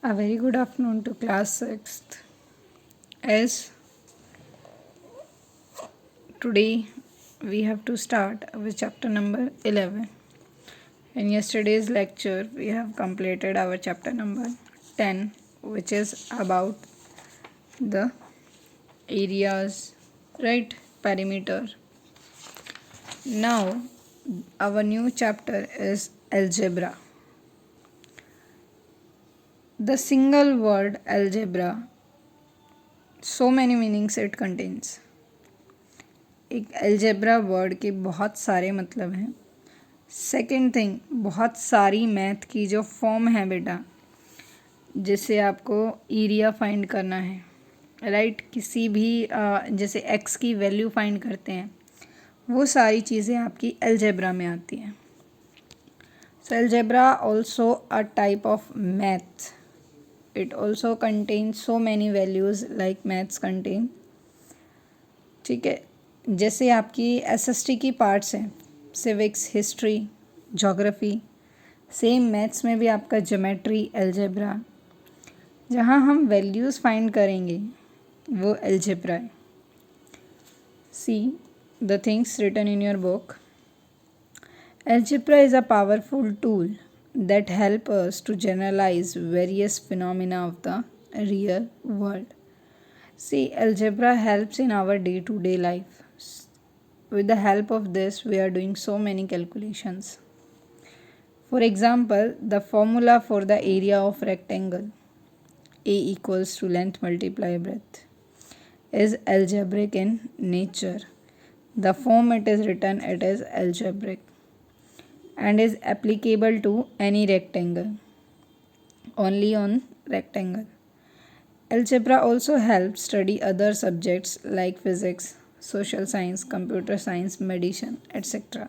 A very good afternoon to class 6th. As today we have to start with chapter number 11. In yesterday's lecture we have completed our chapter number 10, which is about the areas, right, perimeter. Now our new chapter is algebra. The single word algebra, so many meanings it contains. एक algebra word के बहुत सारे मतलब हैं. Second thing, बहुत सारी math की जो फॉर्म है बेटा, जिससे आपको एरिया फाइंड करना है, राइट. किसी भी जैसे एक्स की वैल्यू फाइंड करते हैं, वो सारी चीज़ें आपकी अलजेब्रा में आती हैं. So algebra also a type of math. It also contain so many values like maths contain. ठीक है. जैसे आपकी एसएसटी की पार्ट्स हैं, civics, history, geography, same maths में भी आपका ज्योमेट्री, अलजेब्रा. जहाँ हम वैल्यूज़ फाइंड करेंगे वो अलजेब्रा है. See the things written in your book. Algebra is a powerful tool that helps us to generalize various phenomena of the real world. See, algebra helps in our day-to-day life. With the help of this, we are doing so many calculations. For example, the formula for the area of rectangle, A equals to length multiply breadth, is algebraic in nature. The form it is written, it is algebraic and is applicable to any rectangle, only on rectangle. Algebra also helps study other subjects like physics, social science, computer science, medicine, etc.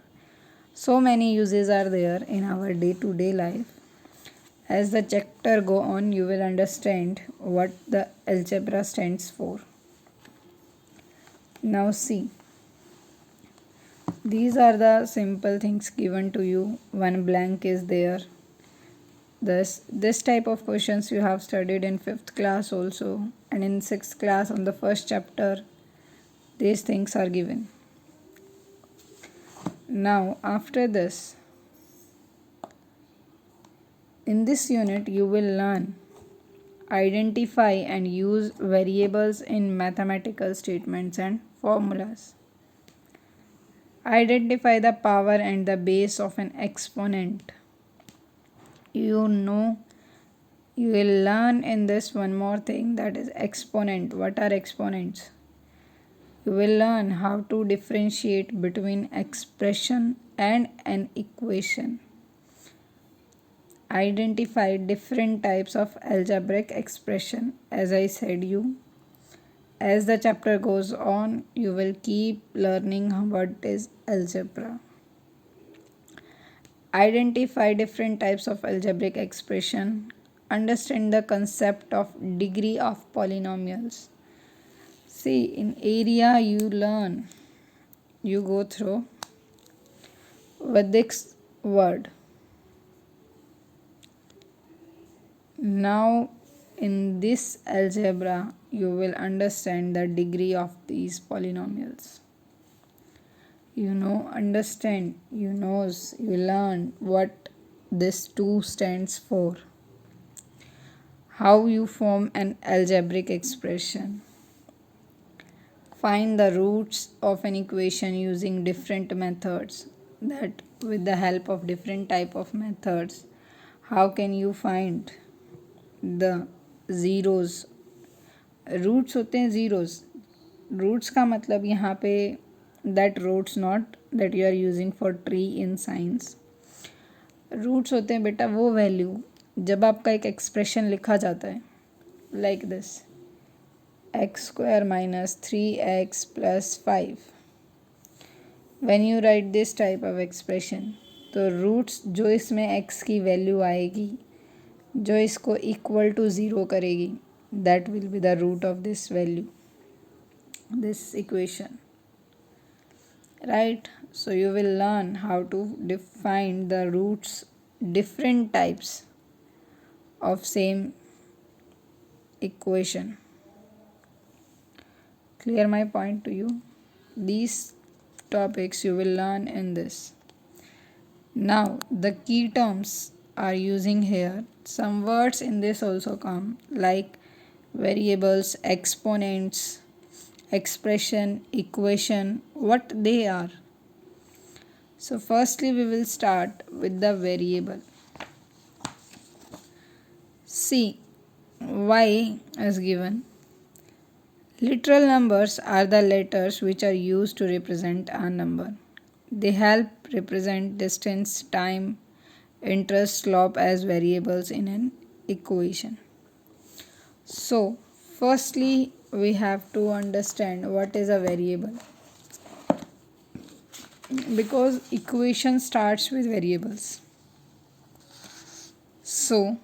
So many uses are there in our day-to-day life. As the chapter go on, you will understand what the algebra stands for. Now see. These are the simple things given to you. One blank is there. This type of questions you have studied in 5th class also, and in 6th class on the first chapter these things are given. Now after this, in this unit you will learn identify and use variables in mathematical statements and formulas. Identify the power and the base of an exponent. You will learn in this one more thing, that is exponent. What are exponents? You will learn how to differentiate between expression and an equation. Identify different types of algebraic expression. As I said you, as the chapter goes on, you will keep learning what is algebra. Identify different types of algebraic expression. Understand the concept of degree of polynomials. See, in area you go through with this word. Now in this algebra you will understand the degree of these polynomials. You learn what this 2 stands for, how you form an algebraic expression, find the roots of an equation using different methods. That with the help of different type of methods, how can you find the zeros? Roots होते हैं zeros. Roots का मतलब यहाँ पे that roots not that you are using for tree in science. Roots होते हैं बेटा वो वैल्यू जब आपका एक एक्सप्रेशन लिखा जाता है like this, x² minus 3x plus 5. When you write this type of expression, तो रूट्स जो इसमें x की वैल्यू आएगी, जो इसको इक्वल टू ज़ीरो करेगी, that will be the root of this value, this equation, right? So you will learn how to define the roots, different types of same equation. Clear my point to you? These topics you will learn in this. Now the key terms are using here. Some words in this also come like variables, exponents, expression, equation, what they are. So firstly we will start with the variable. See, y is given. Literal numbers are the letters which are used to represent a number. They help represent distance, time, interest, slope as variables in an equation. So, firstly, we have to understand what is a variable. Because equation starts with variables. So,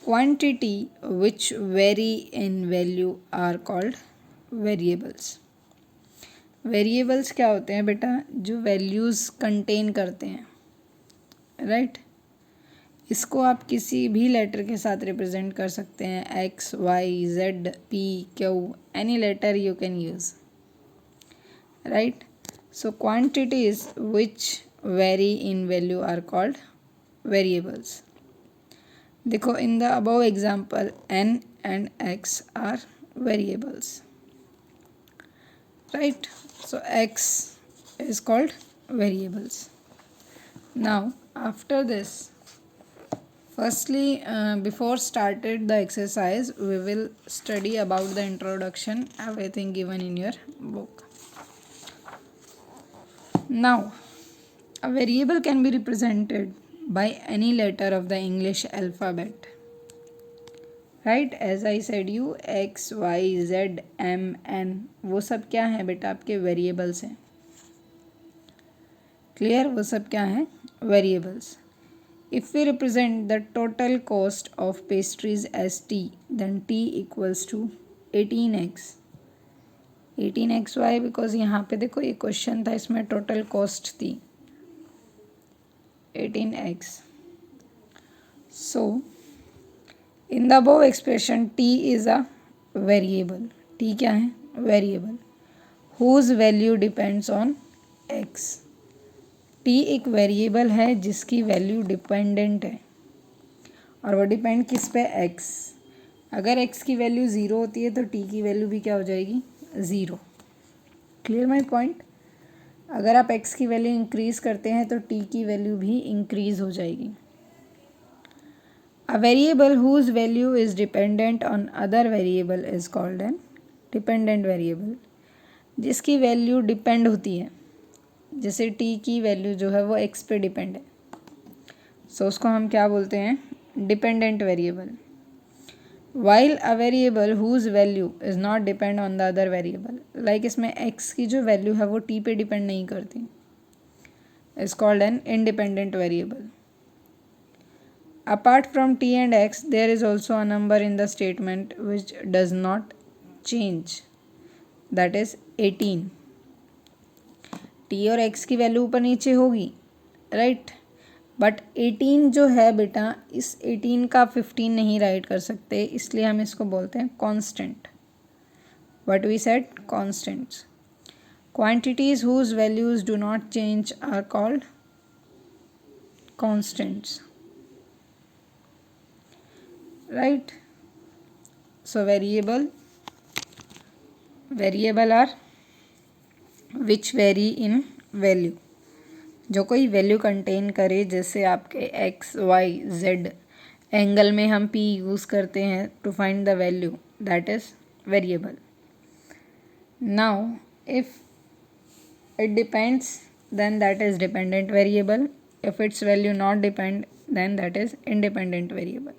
quantity which vary in value are called variables. Variables क्या होते हैं बेटा? जो values contain करते हैं, right? इसको आप किसी भी लेटर के साथ रिप्रेजेंट कर सकते हैं, X, Y, Z, P, Q, any letter you can use, right? So quantities which vary in value are called variables. देखो, in the above example N and X are variables, right? So x is called variables. Now after this, firstly before started the exercise we will study about the introduction, everything given in your book. Now a variable can be represented by any letter of the English alphabet, right? As I said you, x, Y, z, m, n, वो सब क्या है बेटा? आपके variables हैं. Clear? वो सब क्या है? Variables. If we represent the total cost of pastries as t, then t equals to 18x. 18x why? Because यहाँ पे देखो ये क्वेश्चन था, इसमें टोटल कॉस्ट थी 18x. So in the above expression t is a variable. t क्या है? variable whose value depends on x. t एक वेरिएबल है जिसकी वैल्यू डिपेंडेंट है, और वो डिपेंड किस पे? x. अगर x की वैल्यू ज़ीरो होती है तो t की वैल्यू भी क्या हो जाएगी? ज़ीरो. Clear my point? अगर आप x की वैल्यू इंक्रीज़ करते हैं तो t की वैल्यू भी इंक्रीज़ हो जाएगी. A variable whose value is dependent on other variable is called an dependent variable. जिसकी वैल्यू डिपेंड होती है, जैसे t की वैल्यू जो है वो x पे डिपेंड है, सो उसको हम क्या बोलते हैं? Dependent variable. While a variable whose value is not depend on the other variable, like इसमें x की जो वैल्यू है वो t पे डिपेंड नहीं करती, is called an independent variable. Apart from t and x, there is also a number in the statement which does not change, that is 18. t और x की वैल्यू ऊपर नीचे होगी, राइट? बट 18 जो है बेटा, इस 18 का 15 नहीं राइट कर सकते, इसलिए हम इसको बोलते हैं constant. What we said? Constants. Quantities whose values do not change are called constants, right? So variable are which vary in value, जो कोई वैल्यू कंटेन करे, जैसे आपके x, y, z. एंगल में हम p यूज़ करते हैं to find the value, that is variable. Now if it depends then that is dependent variable. If its value not depend then that is independent variable.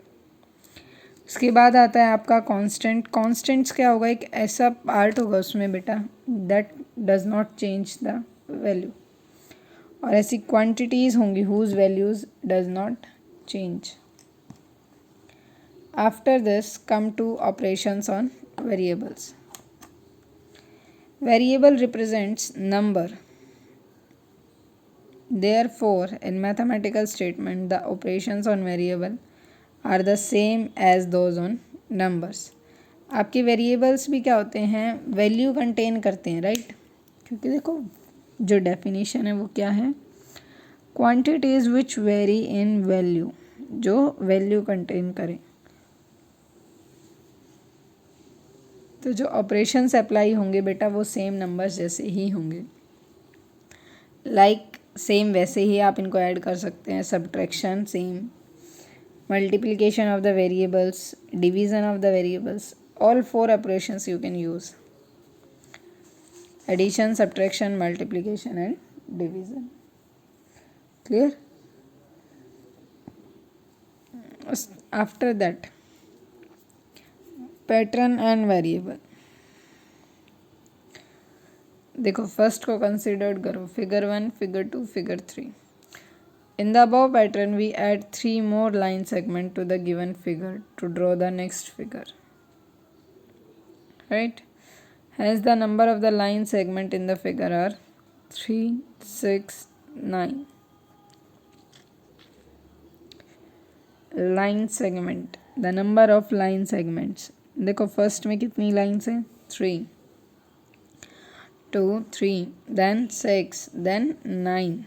उसके बाद आता है आपका constant. Constants क्या होगा? एक ऐसा पार्ट होगा उसमें बेटा that does not change the value, और ऐसी क्वांटिटीज़ होंगी whose values does not change. After this come to operations on variables. Variable represents number. Therefore, in mathematical statement, the operations on variable are the same as those on numbers. आपके variables भी क्या होते हैं, value contain करते हैं, right. क्योंकि देखो जो डेफिनेशन है वो क्या है, quantities which vary in value, जो वैल्यू कंटेन करें। तो जो ऑपरेशंस अप्लाई होंगे बेटा वो सेम नंबर्स जैसे ही होंगे, लाइक सेम वैसे ही आप इनको ऐड कर सकते हैं, subtraction same, multiplication of the variables, division of the variables, all 4 operations you can use, addition, subtraction, multiplication and division. Clear? After that pattern and variable. देखो first को कंसिडर्ड करो, figure 1, figure 2, figure 3। In the above pattern, we add 3 more line segments to the given figure to draw the next figure. Right? Hence, the number of the line segment in the figure are 3, 6, 9. Line segment. The number of line segments. देखो first में कितनी lines हैं? 3, 2, 3, then 6, then 9.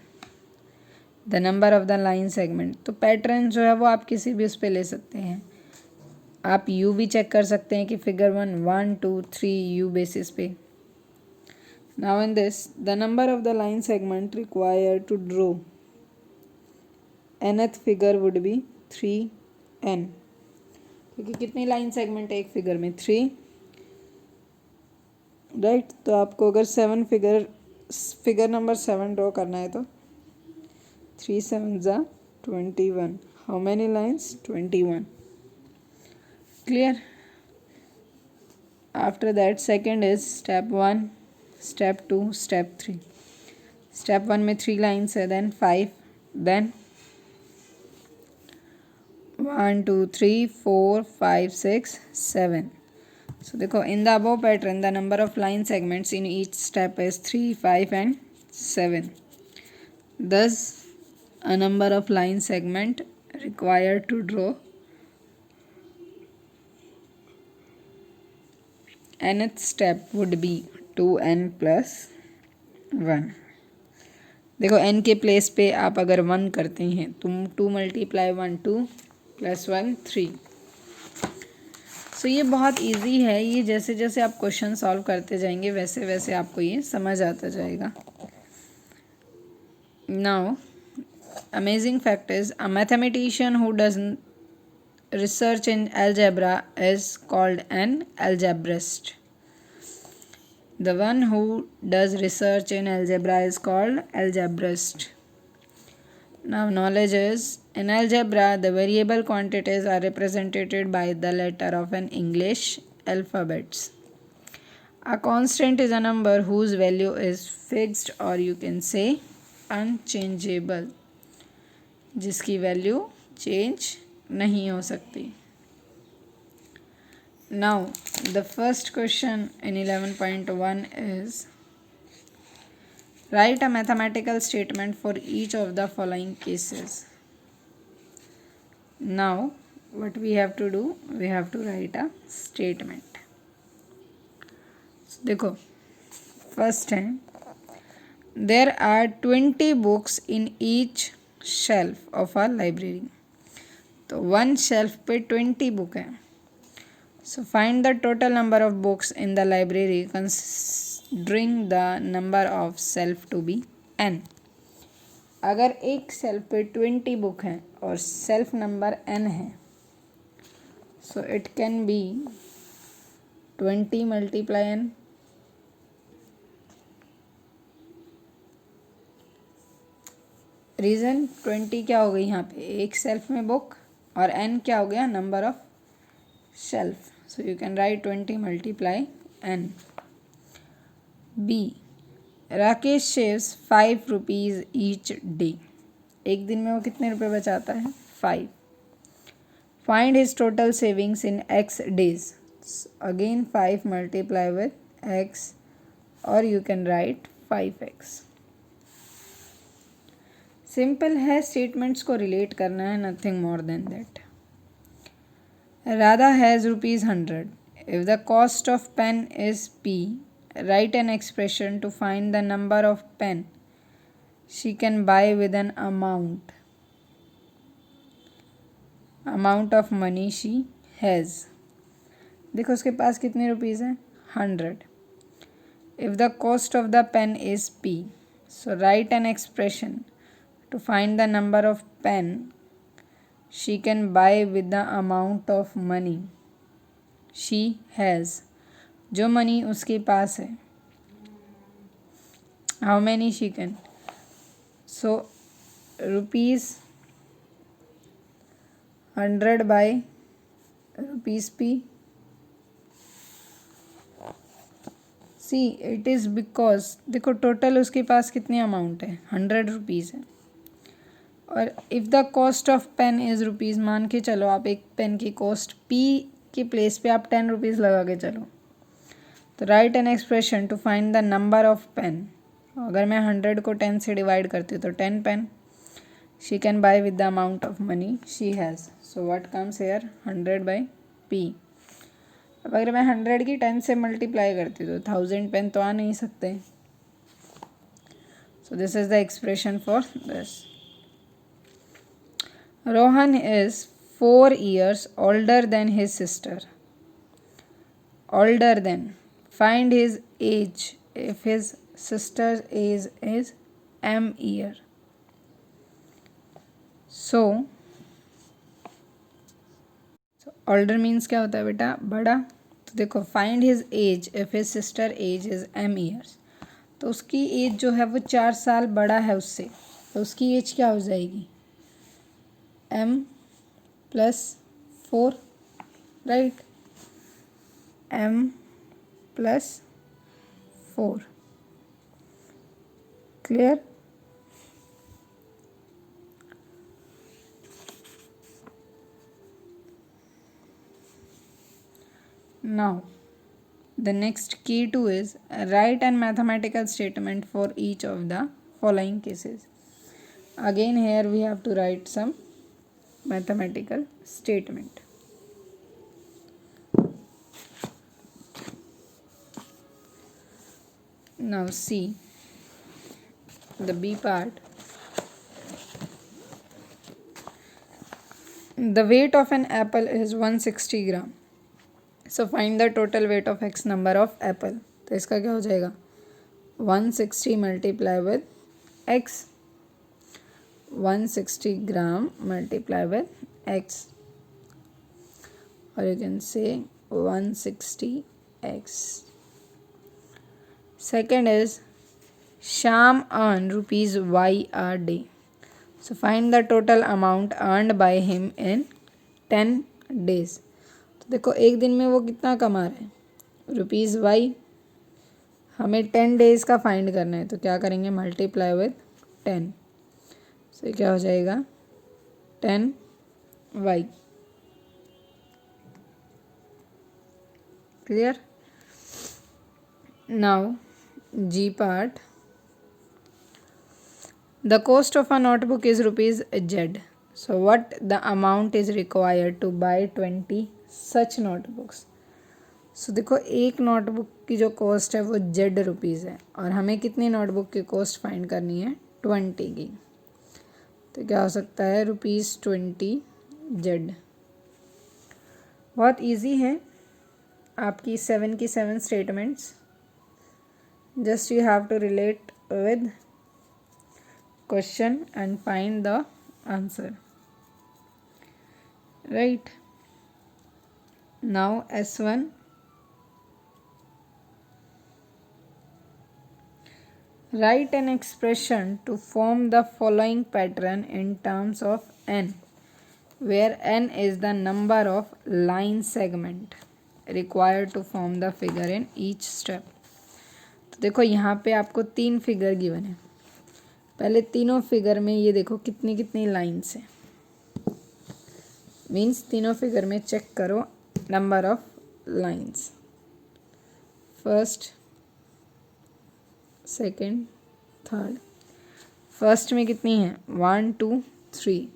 The number of the line segment. तो pattern जो है वो आप किसी भी उस पर ले सकते हैं, आप यू भी चेक कर सकते हैं कि फिगर 1, 1, 2, 3 यू बेसिस पे। Now in this the number of the line segment required to draw nth figure would be 3n, क्योंकि कितनी लाइन सेगमेंट है एक फिगर में? 3, राइट। तो आपको अगर फिगर नंबर 7 ड्रॉ करना है तो 3 7s are 21. How many lines? 21. Clear? After that second is step 1, step 2, step 3. Step 1 में 3 lines है, then 5, then 1 2 3 4 5 6 7. So देखो in the above pattern the number of line segments in each step is 3, 5 and 7. Thus a number of line segment required to draw nth step would be 2n plus 1. देखो n के place पे आप अगर 1 करते हैं तो 2 multiply 1 2 plus 1 3। सो ये बहुत इजी है, ये जैसे जैसे आप क्वेश्चन सॉल्व करते जाएंगे वैसे वैसे आपको ये समझ आता जाएगा। Now amazing fact is a mathematician who does research in algebra is called an algebraist. The one who does research in algebra is called algebraist. Now knowledge is in algebra the variable quantities are represented by the letter of an English alphabets. A constant is a number whose value is fixed or you can say unchangeable, जिसकी value change नहीं हो सकती। Now the first question in 11.1 is right a mathematical statement for each of the following cases. Now what we have to do, we have to write a statement. देखो first है there are 20 books in each shelf of our library. तो 1 shelf पे 20 book है। So find the total number of books in the library considering the number of shelf to be n। अगर एक shelf पे 20 book हैं और shelf number n है, so it can be 20 multiply n। Reason 20 क्या हो गई यहाँ पे, एक सेल्फ में बुक, और n क्या हो गया, number of shelf. So you can write 20 multiply n। B Rakesh saves 5 rupees each day. एक दिन में वो कितने रुपए बचाता है, 5। Find his total savings in x days. Again 5 multiply with x, और you can write 5x। Simple है, स्टेटमेंट्स को रिलेट करना है, nothing more than that. Radha has rupees 100. If the cost of pen is P, write an expression to find the number of pen she can buy with an amount of money she has. देखो उसके पास कितने rupees हैं 100. If the cost of the pen is P, so write an expression to find the number of pen she can buy with the amount of money she has. जो money उसके पास है, how many she can. So rupees 100 by rupees P. See it is because देखो total उसके पास कितनी amount है 100 rupees है, और if the cost of pen is rupees, मान के चलो आप एक पेन की कॉस्ट पी के प्लेस पे आप 10 रुपीज़ लगा के चलो, तो write an expression to find the number of pen. अगर मैं 100 को 10 से डिवाइड करती हूँ तो 10 pen she can buy with the amount of money she has. So what comes here 100 by P. अब अगर मैं 100 की 10 से मल्टीप्लाई करती हूँ तो 1000 पेन तो आ नहीं सकते. So this is the expression for this. Rohan is 4 years older than his sister. Older than. Find his age if his sister's age is m year. So older means क्या होता है बेटा बड़ा. तो देखो find his age if his sister age is m years. तो उसकी as जो है वो 4 साल बड़ा है उससे, तो उसकी एज क्या हो जाएगी m + 4, right. m + 4. Clear. Now, the next key to is write a mathematical statement for each of the following cases. Again, here we have to write some mathematical statement. Now, see the B part. The weight of an apple is 160 gram. So find the total weight of X number of apple. तो इसका क्या हो जाएगा 160 multiply with X, 160 gram multiply with X, और you can say 160 X. Second is Shyam earn rupees Y per day. So find the total amount earned by him in 10 days. देखो एक दिन में वो कितना कमा रहे हैं रुपीज़ वाई. हमें 10 days का फाइंड करना है, तो क्या करेंगे मल्टीप्लाई विद 10. सो क्या हो जाएगा 10 Y. Clear. Now G part. The cost of a notebook is rupees Z. So what the amount is required to buy 20 such notebooks. सो देखो एक नोटबुक की जो कॉस्ट है वो जेड रुपीज़ है, और हमें कितनी नोटबुक की कॉस्ट फाइंड करनी है 20 की. तो क्या हो सकता है ₹20 जेड. बहुत इजी है आपकी 7 की 7 statements. Just you have to relate with question and find the answer, right. Now S1. Write an expression to form the following pattern in terms of n, where n is the number of line segment required to form the figure in each step. तो देखो यहाँ पे आपको 3 figure given है. पहले तीनों figure में ये देखो कितनी कितनी लाइन्स हैं. मीन्स तीनों फिगर में चेक करो number of lines. First, second, third. First में कितनी है 1 2 3.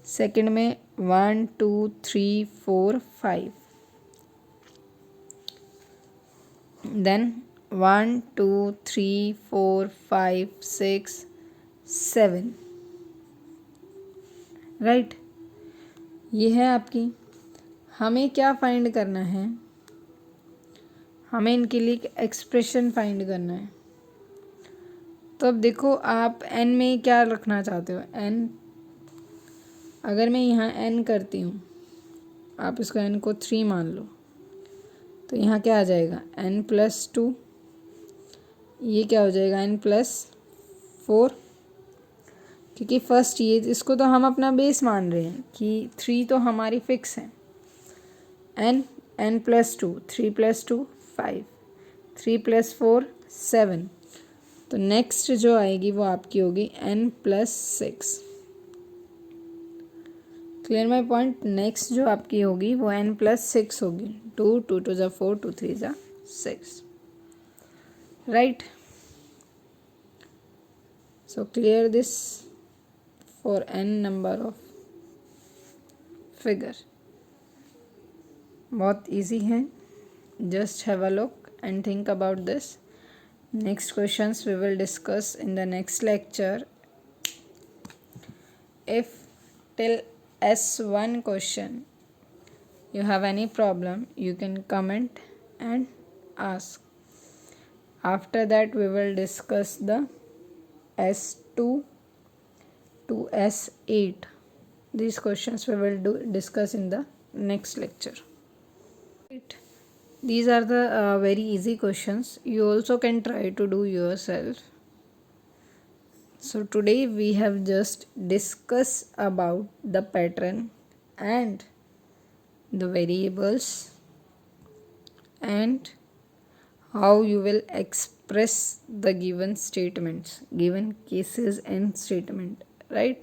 सेकंड में 1 2 3 4 5, then 1 2 3 4 5 6 7, राइट। ये है आपकी। हमें क्या फाइंड करना है, हमें इनके लिए एक एक्सप्रेशन फाइंड करना है। तो अब देखो आप n में क्या रखना चाहते हो, n अगर मैं यहाँ n करती हूँ, आप इसको n को 3 मान लो, तो यहाँ क्या आ जाएगा n+2, ये क्या हो जाएगा n+4, क्योंकि फर्स्ट ये इसको तो हम अपना बेस मान रहे हैं कि 3 तो हमारी फिक्स है। n+2, 3+2 5, 3+4 7, तो नेक्स्ट जो आएगी वो आपकी होगी n+6। Clear my point. Next जो आपकी होगी वो n+6 होगी। 2 2 2 ज़ा 4, 2 3 ज़ा 6, right. So clear this for n number of figure. बहुत इजी है, just have a look and think about this. Next questions we will discuss in the next lecture. If till S1 question you have any problem, you can comment and ask. After that we will discuss the S2 to S8. These questions we will discuss in the next lecture. Right. These are the very easy questions. You also can try to do yourself. So today we have just discussed about the pattern and the variables and how you will express the given statements, given cases and statement, right?